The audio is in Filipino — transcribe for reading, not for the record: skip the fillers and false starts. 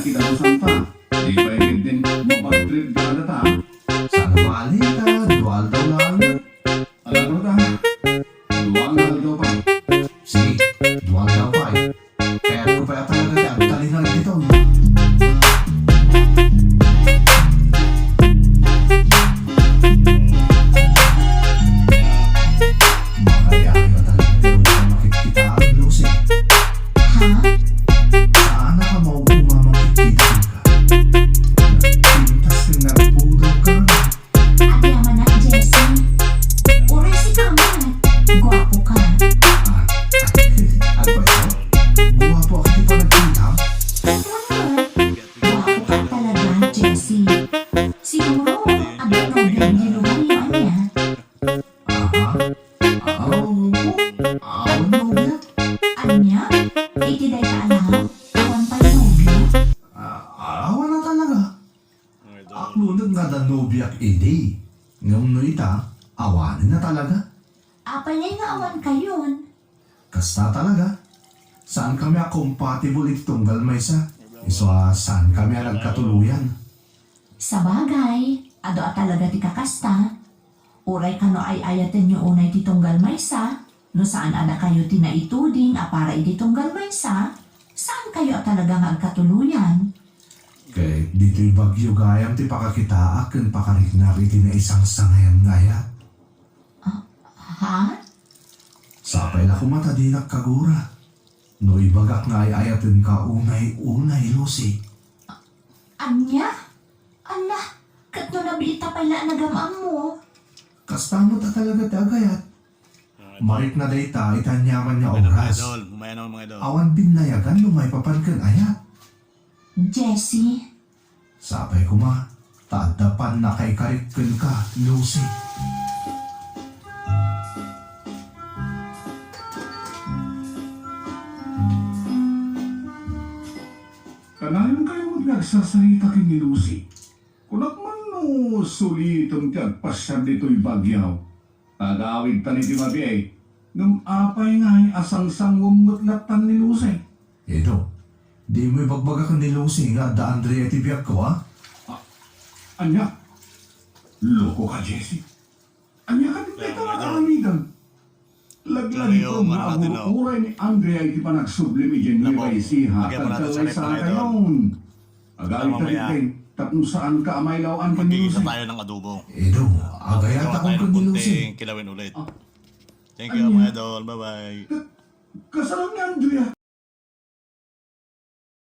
kita mo sampa. Di pa yung din mapag-trip ka na ta. Sana mali ka, dual daw lang. Alam ko ta. Duwang na daw pa. Sige, dual daw pa eh. Kaya ko pa talaga yan, tali na rin dito. Makaya kayo talaga dito ka makikita ang Lucy. Ha? Saan ka mauuma makikita ka? Nagpintas kang nagpudol ka. Agyaman na, Jessie. Oray si Kamat. Gwapo ka. Ano ba ito? Guwapo ako di pa nagkita? Gwapo ka talaga, Jessie. Siguro, abot ng giluhan niya niya. Aha. Awan mo ba? Anya? Itiday ka alam? Awan pa yung nobyo? Awan na talaga. Aklunod nga da nobiyak ide. Ngam no ita, awanin na talaga. Apay niya nga awan kayon. Kasta talaga. Saan kami compatible iti tunggal may isa? Iso saan kami nagkatuluyan? Sa bagay, ado talaga ti kakasta. Uray kano ay ayaten nyo unay ti tunggal maysa. No saan ada kayo tinaituding para iti tunggal maysa. Saan kayo talaga nga agkatuluyan? Kaya dito'y bagyo gayam ti pakakita akin pakarinari iti na isang sangayan gaya. Ha? Sapay na kumata di nakagura. No ibagak nga ay ayatin ka unay-unay, Lucy. Anya? Ala, kat no nabita pala nagamam mo. Kastamo ta talaga ti agayat. Marik na dayta itanyaman niya oras. Humayan ako mga idol. Awan binayagan lumay papankan ayat. Jessie, Sapay ko ma, tadapan na kay karikkel ka, Lucy. Kanayon kayo nagsasalita kin ni Lucy. Kunak man no suliton ti agpasyad dito'y bagyaw. Tagawid ta ni ti Mabiyay. Nung apay nga ay asang-sang wumutlatan ni Lucy. Edo, di mo ibagbagakan ni Lucy nga da Andrea ti biyak ko ha? Anya? Loko ka, Jessie. Anya ka din tayo nakakamigan. Laglag Ano ito yung nga ano natin, ang uray ni Andrea ay di pa nagsublimin ni Nako, Raisiha. bigyan mo natin sa Tagkalay rep, sa mga idol. kayon. Agawin ka din Mamaya. kayo. Tapos saan ka amaylawan pa ni Mag-iisa Lucy. tayo ng adobo. Edo, agayat Gawa akong tayo ka ng ni Lucy. kunting kilawin ulit. Ah. Thank you mga idol. Bye-bye. Kasalan ni Andrea.